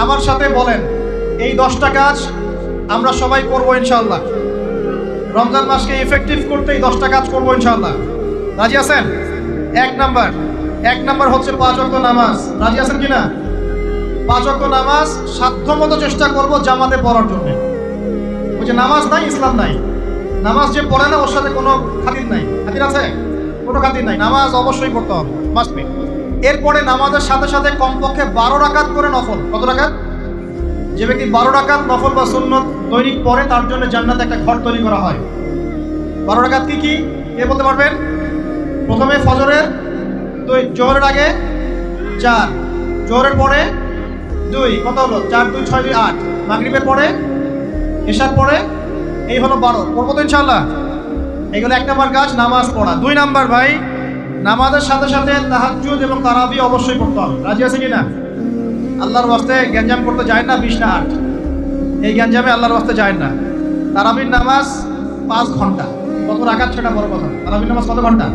আমার সাথে বলেন, এই 10টা কাজ আমরা সবাই করবো ইনশাআল্লাহ। রমজান মাসকে ইফেক্টিভ করতে এই 10টা কাজ করবো ইনশাআল্লাহ। রাজি আছেন? এক নাম্বার হচ্ছে 5 ওয়াক্ত নামাজ। রাজি আছেন কিনা? 5 ওয়াক্ত নামাজ সাধ্যমতো চেষ্টা করব জামাতে পড়ার জন্য। ওই যে নামাজ নাই ইসলাম নাই, নামাজ যে পড়ে না ওর সাথে কোনো খাতির নাই। খাতির আছে? কোনো খাতির নাই। নামাজ অবশ্যই পড়তে হবে, মাস্ট বি। এরপরে নামাজের সাথে সাথে কমপক্ষে 12 রাকাত করে নফল। কত রাকাত? যে ব্যক্তি 12 রাকাত নফল বা সুন্নত দৈনিক পড়ে তার জন্য জান্নাতে একটা ঘর তৈরি করা হয়। 12 রাকাত কি কি কে বলতে পারবেন? প্রথমে ফজরের 2, জোহরের আগে 4, জোহরের পরে 2, কত হলো? 4 2 6 2 8, মাগরিবের পরে, এশার পরে, এই হলো 12। পড়বো তো ইনশাআল্লাহ। এইগুলো 1 নাম্বার কাজ, নামাজ পড়া। 2 নাম্বার ভাই, নামাজের সাথে সাথে তাহাজ্জুদ এবং তারাবি অবশ্যই পড়তে হবে। রাজি আছে কিনা? আল্লাহর ওয়াস্তে গ্যাঞ্জাম করতে যায় না 20 না 8, এই গ্যাঞ্জামে আল্লাহর ওয়াস্তে যায় না। তারাবির নামাজ 5 ঘন্টা। কত রাকাত সেটা বড় কথা। তারাবির নামাজ কত ঘন্টা?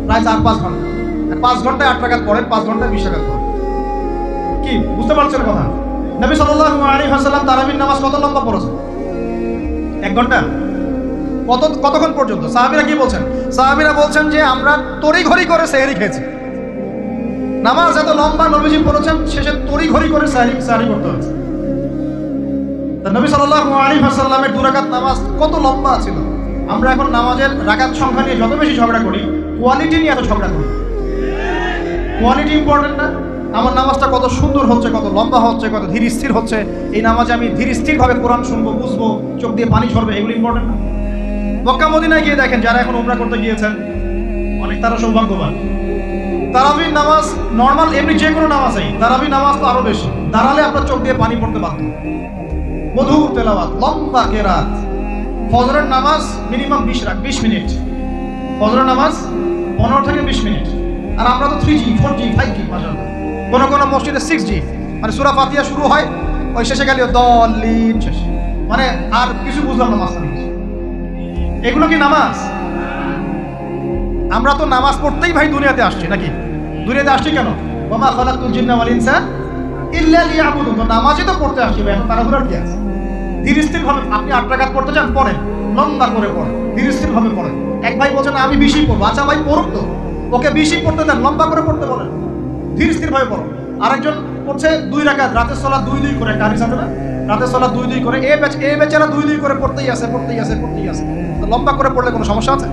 প্রায় 4-5 ঘন্টা। আর 5 ঘন্টায় 8 রাকাত পড়েন, 5 ঘন্টায় 20 রাকাত পড়েন। কি বুঝতে পারছেন কথা? নবী সাল্লাল্লাহু আলাইহি ওয়াসাল্লাম তারাবির নামাজ কত লম্বা পড়েছেন? 1 ঘন্টা। কতক্ষণ পর্যন্ত? সাহাবীরা কি বলছেন? সাহাবীরা বলছেন যে আমরা তড়িঘড়ি করে সেহরি খেয়েছি। নামাজ এত লম্বা নবীজি পড়েছেন, শেষে তড়িঘড়ি করে সেহরি করতে হয়েছে। তা নবী সাল্লাল্লাহু আলাইহি ওয়াসাল্লামের 2 রাকাত নামাজ কত লম্বা ছিল। আমরা এখন নামাজের রাকাত সংখ্যা নিয়ে যত বেশি ঝগড়া করি, কোয়ালিটি নিয়ে এত ঝগড়া করি। কোয়ালিটি ইম্পর্টেন্ট না? আমার নামাজটা কত সুন্দর হচ্ছে, কত লম্বা হচ্ছে, কত ধীর স্থির হচ্ছে, এই নামাজে আমি ধীর স্থিরভাবে কোরআন শুনবো, বুঝবো, চোখ দিয়ে পানি ঝরবে, এগুলো ইম্পর্টেন্ট না? মক্কা মদিনায় গিয়ে দেখেন, যারা এখন উমরা করতে গিয়েছেন অনেক, তারা সৌভাগ্যবান। তারাবির নামাজ নর্মাল এমনি যে কোনো নামাজেই, তারাবির নামাজ তো আরো বেশি। দাঁড়ালে আপনার চোখ দিয়ে পানি পড়তে বাধ্য। মধুর তেলাওয়াত, লম্বা কেরাত। ফজরের নামাজ মিনিমাম 20 মিনিট। ফজরের নামাজ 15 থেকে 20 মিনিট। আর আমরা তো 3G 4G 5G মাশাআল্লাহ। কোন মসজিদে 6G, মানে সূরা ফাতিহা শুরু হয়, ওই শেষে গেলেও দলিন শেষ, মানে আর কিছু বুঝলাম না মাঝখানে কিছু। এগুলো কি নামাজ? আমরা তো নামাজ পড়তেই ভাই দুনিয়াতে আসছি, নাকি? দুনিয়াতে আসছি কেন? ওমা খালাকতুল জিন্না ওয়াল ইনসা ইল্লা লিয়াবুদুন। তো নামাজই তো পড়তে আসছি ভাই, এখন তাড়াহুড়ার কি আছে? ধীর স্থির ভাবে আপনি 8 রাকাত পড়তে চান, পড়েন, লম্বা করে পড়েন, ধীর স্থির ভাবে পড়েন। এক ভাই বলছেন আমি 20ই পড়বো। আচ্ছা ভাই পড়ুক তো, ওকে 20ই পড়তে দেন, লম্বা করে পড়তে বলেন, ধীর স্থির ভাবে পড়ো। আরেকজন পড়ছে 2 রাকাত, রাতের সালাত 2-2 করে, একটা হাদিস আছে না? রাতের সালাত 2-2 করে, এই বেচারা 2-2 করে পড়তেই আছে। তো লম্বা করে পড়লে কোনো সমস্যা আছে?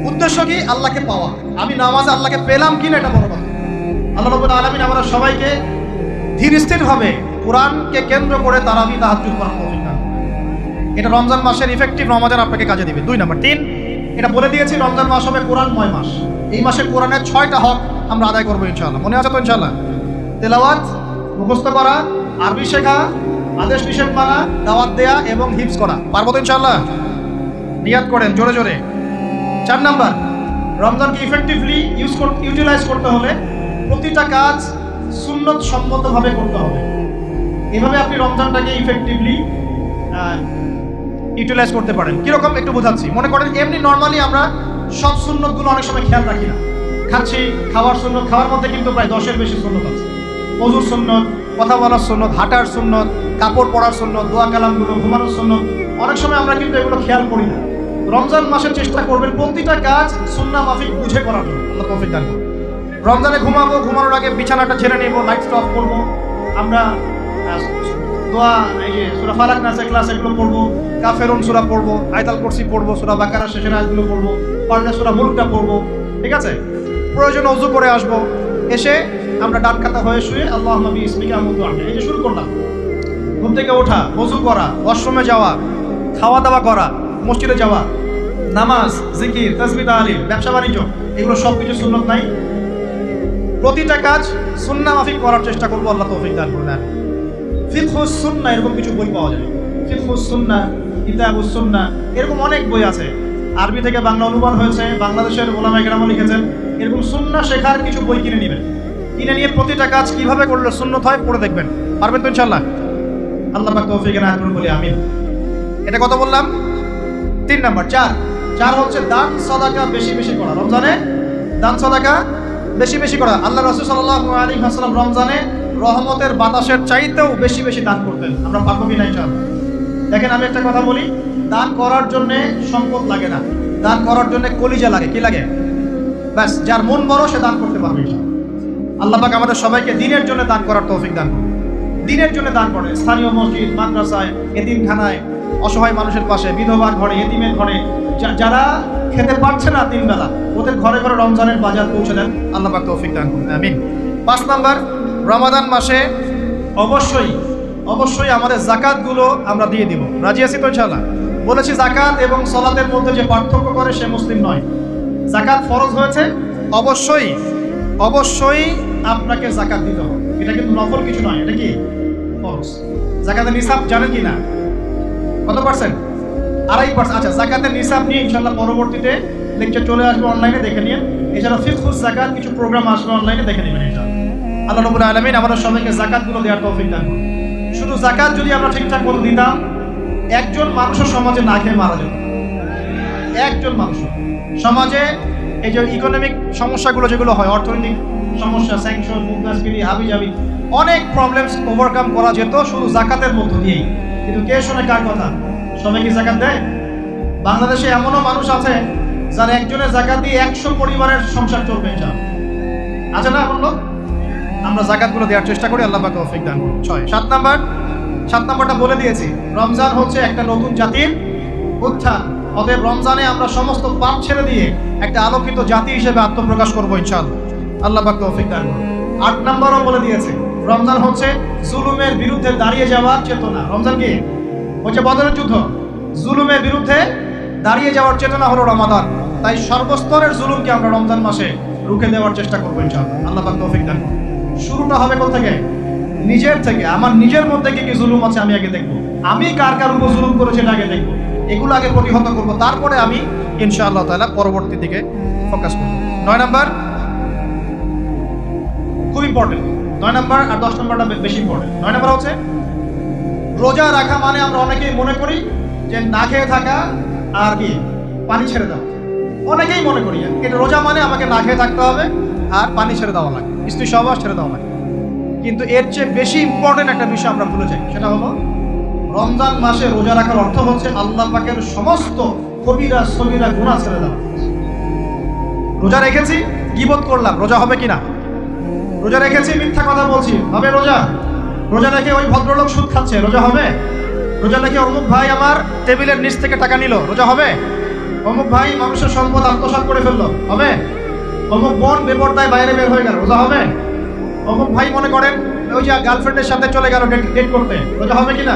উদ্দেশ্য কি? আল্লাহকে পাওয়া। আমি নামাজে আল্লাহকে পেলাম কিনা এটা বড় কথা। আল্লাহ রাব্বুল আলামিন আমরা সবাইকে ধীর স্থির ভাবে কোরআনকে কেন্দ্র করে তারাবি তাহাজ্জুদ করার তৌফিক দান করুন। এটা রমজান মাসের ইফেক্টিভ রমজান আপনাকে কাজে দিবে। 2 নাম্বার। 3, এটা বলে দিয়েছি, রমজান মাস হবে কোরআনময় মাস। এই মাসে কোরআনের 6টা হক আমরা আদায় করবো ইনশাআল্লাহ। মনে আছে তো ইনশাআল্লাহ? তেলাওয়াত, মুখস্থ করা, আরবি শেখা, আদেশ নিষেধ মানা, দাওয়াত দেয়া এবং হিফজ করা। পারবো তো ইনশাআল্লাহ? নিয়াত করেন জোরে জোরে। 4 নাম্বার, রমজানকে ইফেক্টিভলি ইউটিলাইজ করতে হলে প্রতিটা কাজ সুন্নত সম্মতভাবে করতে হবে। এভাবে আপনি রমজানটাকে ইফেক্টিভলি ইউটিলাইজ করতে পারেন। কিরকম একটু বোঝাচ্ছি। মনে করেন এমনি নর্মালি আমরা সব সুন্নতগুলো অনেক সময় খেয়াল রাখি না। খাচ্ছি, খাওয়ার সুন্নত, খাওয়ার মধ্যে কিন্তু প্রায় 10-এর বেশি সুন্নত আছে। ওযুর সুন্নত, কথা বলার সুন্নত, হাঁটার সুন্নত, কাপড় পরার সুন্নত, দোয়া কালামগুলো, ঘুমানোর সুন্নত, অনেক সময় আমরা কিন্তু এগুলো খেয়াল করি না। রমজান মাসের চেষ্টা করবেন প্রতিটা কাজ সুন্নাহ মাফিক বুঝে করার জন্য। আল্লাহ তৌফিক দান করুন। রমজানে ঘুমাবো, ঘুমানোর আগে বিছানাটা ঝেড়ে নেব, লাইট অফ করবো, আমরা দোয়া, এই যে সূরা ফালাক নাস ইখলাস এগুলো পড়বো, কাফেরুন সূরা পড়বো, আয়াতুল কুরসি পড়বো, সূরা বাকারা শেষের আয়াতগুলো পড়বো, পারলে সূরা মুলকটা পড়বো, ঠিক আছে? প্রয়োজনে ওযু করে আসবো, এসে আমরা ডান কাতা হয়ে শুয়ে আল্লাহুম্মা বিইসমিকা আমুতু আহয়া, এই যে শুরু করলাম। ঘুম থেকে ওঠা, ওযু করা, ওয়াশরুমে যাওয়া, খাওয়া দাওয়া করা, মসজিদে যাওয়া, নামাজ, জিকির, তাসবিহ, তাহলিল, ব্যবসা বাণিজ্য, এগুলো সব কিছু সুন্নত নাই? প্রতিটা কাজ সুন্নাহ মাফিক করার চেষ্টা করবো। আল্লাহ তৌফিক দান করুন। ফিকহুস সুন্নাহ এরকম কিছু বই পাওয়া যায়। ফিকহুস সুন্নাহ, কিতাবুস সুন্নাহ, এরকম অনেক বই আছে। আরবি থেকে বাংলা অনুবাদ হয়েছে, বাংলাদেশের উলামায়ে কেরাম লিখেছেন। এরকম সুন্নাহ শেখার কিছু বই কিনে নেবেন। কিনে নিয়ে প্রতিটা কাজ কিভাবে করলে সুন্নত হয় পড়ে দেখবেন। পারবেন তো ইনশাআল্লাহ? আল্লাহ পাক তৌফিক এনায়েত করুন বলি আমিন। এটা কত বললাম? 3 নাম্বার। 4 হচ্ছে দান সাদাকা বেশি বেশি করা। রমজানে দান সাদাকা বেশি বেশি করা। আল্লাহ রাসূল সাল্লাল্লাহু আলাইহি ওয়াসাল্লাম রমজানে রহমতের বাতাসের চাইতেও বেশি বেশি দান করতেন। আমরা পারবো কিনা ইনশাআল্লাহ? দেখেন, আমি একটা কথা বলি, দান করার জন্যে সম্পদ লাগে না, দান করার জন্য কলিজা লাগে। কি লাগে? ব্যাস, যার মন বড় সে দান করতে পারবে ইনশাআল্লাহ। আল্লাহ পাক আমাদের সবাইকে দিনের জন্য দান করার তৌফিক দান করুন। দিনের জন্য দান করে স্থানীয় মসজিদ, মাদ্রাসায়, এতিমখানায়, অসহায় মানুষের পাশে, বিধবার ঘরে, এতিমের ঘরে, যারা খেতে পারছে না তিন বেলা, ওদের ঘরে ঘরে রমজানের বাজার পৌঁছে দেন। আল্লাহ পাক তৌফিক দান করুন, আমিন। 5 নাম্বার, রমাদান মাসে অবশ্যই অবশ্যই আমাদের জাকাতগুলো আমরা দিয়ে দিব। রাজি আছি তো ইনশাআল্লাহ? বলেছি জাকাত এবং সালাতের মধ্যে যে পার্থক্য করে সে মুসলিম নয়। জাকাত ফরজ হয়েছে, অবশ্যই অবশ্যই আপনাকে জাকাত দিতে হবে। এটা কিন্তু নফল কিছু নয়, এটা কি ফরজ। জাকাতের নিসাব জানেন কি না? কত পার্সেন্ট? 2.5%। আচ্ছা, জাকাতের নিসাব নিয়ে ইনশাআল্লাহ পরবর্তীতে লেকচার চলে আসবে, অনলাইনে দেখে নিন। এছাড়া ফিকহুস জাকাত কিছু প্রোগ্রাম আসবে, অনলাইনে দেখে নেবেন ইনশাআল্লাহ। আল্লাহ রাব্বুল আলামিন আমাদের সবাইকে জাকাতগুলো দেওয়ার তৌফিক দান করুন। শুধু জাকাত যদি আমরা ঠিকঠাক মতো দিতাম, একজন মানুষের সমাজে না খেয়ে মারা যেত। একজন মানুষ সমাজে এই যে ইকোনমিক সমস্যাগুলো যেগুলো হয়, অর্থনৈতিক সমস্যা, স্যাংশন, মুদ্রাস্ফীতি, হাবিজাবি, অনেক প্রবলেমস ওভারকাম করা যেত শুধু জাকাতের মধ্য দিয়েই। কিন্তু কে শোনে কার কথা? সবাই কি জাকাত দেয়? বাংলাদেশে এমনও মানুষ আছে যারা একজনের জাকাত দিয়ে 100 পরিবারের সংসার চলবে ইনশাআল্লাহ। আছে না এমন লোক? আমরা জাকাতগুলো দেওয়ার চেষ্টা করি, আল্লাহ পাক তৌফিক দান করুন। 7 নাম্বারটা বলে দিয়েছি, রমজান হচ্ছে একটা নতুন জাতির উত্থান। অতএব রমজানে আমরা সমস্ত পাপ ছেড়ে দিয়ে একটা আলোকিত জাতি হিসেবে আত্মপ্রকাশ করবো ইনশাআল্লাহ। আল্লাহ পাক তৌফিক দান করুন। 8 নাম্বারও বলে দিয়েছে, রমজান হচ্ছে জুলুমের বিরুদ্ধে দাঁড়িয়ে যাওয়ার চেতনা। রমজান কি হচ্ছে? বদরের যুদ্ধ। জুলুমের বিরুদ্ধে দাঁড়িয়ে যাওয়ার চেতনা হলো রমাদান। তাই সর্বস্তরের জুলুমকে আমরা রমজান মাসে রুখে দেওয়ার চেষ্টা করবো ইনশাআল্লাহ। আল্লাহ পাক তৌফিক দান করুন। শুরুটা হবে কোথা থেকে? নিজের থেকে। আমার নিজের মধ্যে কি কি জুলুম আছে আমি আগে দেখবো, আমি কার কার উপর জুলুম করেছি এটা আগে দেখবো, এগুলো আগে প্রতিহত করবো, তারপরে আমি ইনশাআল্লাহ তাআলা পরবর্তী দিকে ফোকাস করবো। 9 নাম্বার খুব ইম্পর্টেন্ট। 9 নাম্বার আর 10 নাম্বারটা বেশি ইম্পর্টেন্ট। 9 নাম্বার হচ্ছে রোজা রাখা মানে আমরা অনেকেই মনে করি যে না খেয়ে থাকা আর কি পানি ছেড়ে দেওয়া। অনেকেই মনে করি এটা রোজা মানে আমাকে না খেয়ে থাকতে হবে আর পানি ছেড়ে দেওয়া লাগে, স্ত্রী সহবাস ছেড়ে দেওয়া লাগে। কিন্তু এর চেয়ে বেশি ইম্পর্টেন্ট একটা বিষয় আমরা ভুলে যাই, সেটা হলো রমজান মাসে রোজা রাখার অর্থ হচ্ছে আল্লাহ পাকের সমস্ত কবিরা সগীরা গুনাহ ছেড়ে দেওয়া। রোজা রেখেছি, গীবত করলাম, রোজা হবে কিনা? রোজা রেখেছি, মিথ্যা কথা বলছি, হবে রোজা? রোজা রেখে ওই ভদ্রলোক সুদ খাচ্ছে, রোজা হবে? রোজা রেখে অমুক ভাই আমার টেবিলের নিচ থেকে টাকা নিল, রোজা হবে? অমুক ভাই মানুষের সম্পদ আত্মসাৎ করে ফেললো, হবে? অমুক বোন বেপরদায় বাইরে বের হয়ে গেল, রোজা হবে? অমুক ভাই মনে করেন ওই যে গার্লফ্রেন্ডের সাথে চলে গেল ডেট করতে, রোজা হবে কিনা?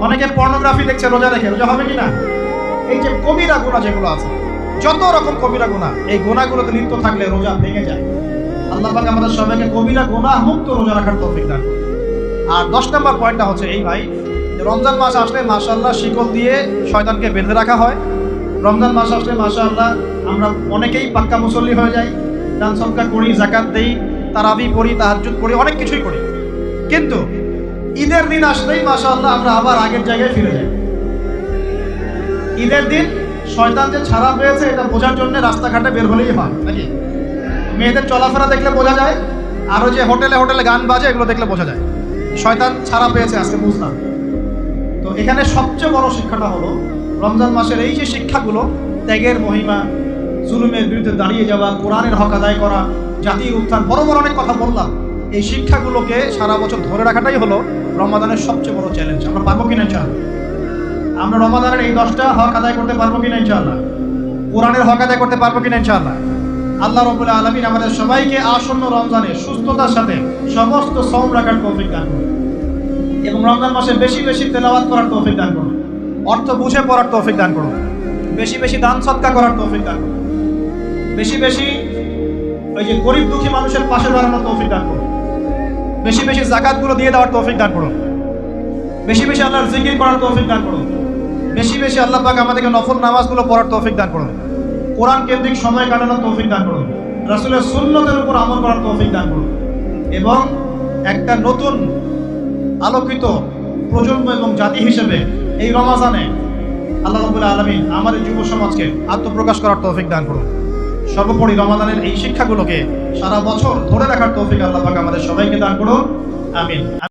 অনেকে পর্নোগ্রাফি দেখছে রোজা রেখে, রোজা হবে কিনা? এই যে কবিরা গুনাহ যেগুলো আছে, যত রকম কবিরা গুনাহ, এই গুনাহগুলোতে লিপ্ত থাকলে রোজা ভেঙে যায়। আল্লাহ পাক আমাদের সবাইকে কবিরা গুনাহ মুক্ত রোজা রাখার তৌফিক দান করুন। আর 10 নম্বর পয়েন্টটা হচ্ছে এই ভাই, রমজান মাস আসলে মাশাআল্লাহ শিকল দিয়ে শয়তানকে বেঁধে রাখা হয়। রমজান মাস আসলে মাশাআল্লাহ আমরা অনেকেই পাক্কা মুসল্লি হয়ে যাই, দান সদকা করি, যাকাত দেই, তারাবি পড়ি, তাহাজ্জুদ পড়ি, অনেক কিছুই করি। কিন্তু ঈদের দিন আসলেই মাশাআল্লাহ আমরা আবার আগের জায়গায় ফিরে যাই। ঈদের দিন শয়তান যে ছাড়া পেয়েছে এটা বোঝার জন্য রাস্তাঘাটে বের হলেই হয় নাকি? মেয়েদের চলাফেরা দেখলে বোঝা যায়, আরো যে হোটেলে হোটেলে গান বাজে এগুলো দেখলে বোঝা যায় শয়তান ছাড়া পেয়েছে, আজকে বুঝলাম। তো এখানে সবচেয়ে বড় শিক্ষাটা হলো রমজান মাসের এই যে শিক্ষাগুলো, ত্যাগের মহিমা, জুলুমের বিরুদ্ধে দাঁড়িয়ে যাওয়া, কোরআনের হক আদায় করা, জাতির উত্থান, বড় বড় অনেক কথা বললাম। এই শিক্ষাগুলোকে সারা বছর ধরে রাখাটাই হলো রমাদানের সবচেয়ে বড় চ্যালেঞ্জ। আমরা পারবো কিনা ইনশাআল্লাহ? আমরা রমাদানের এই 10টা হক আদায় করতে পারবো কিনা ইনশাআল্লাহ? কোরআনের হক আদায় করতে পারবো কিনা ইনশাআল্লাহ? আল্লাহ রাব্বুল আলামিন আমাদের সবাইকে আসন্ন রমজানে সুস্থতার সাথে সমস্ত সওম রাখার তৌফিক দান করুন এবং রমজান মাসে বেশি বেশি তেলাওয়াত করার তৌফিক দান করুন, অর্থ বুঝে পড়ার তৌফিক দান করুন, বেশি বেশি দান সদকা করার তৌফিক দান করুন, বেশি বেশি ওই যে গরিব দুঃখী মানুষের পাশে দাঁড়ানোর তৌফিক দান করুন, বেশি বেশি যাকাতগুলো দিয়ে দেওয়ার তৌফিক দান করুন, বেশি বেশি আল্লাহর জিকির করার তৌফিক দান করুন, বেশি বেশি আল্লাহ পাক আমাদেরকে নফল নামাজগুলো পড়ার তৌফিক দান করুন, কোরআন কেন্দ্রিক সময় কাটানোর তৌফিক দান করুন, রাসূলের সুন্নতের উপর আমল করার তৌফিক দান করুন এবং একটা নতুন আলোকিত প্রজন্ম এবং জাতি হিসেবে এই রমাজানে আল্লাহ রাব্বুল আলামিন আমাদের যুব সমাজকে আত্মপ্রকাশ করার তৌফিক দান করুন। সর্বোপরি রমাদানের এই শিক্ষাগুলোকে সারা বছর ধরে রাখার তৌফিক আল্লাহ পাক আমাদের সবাইকে দান করুন, আমিন।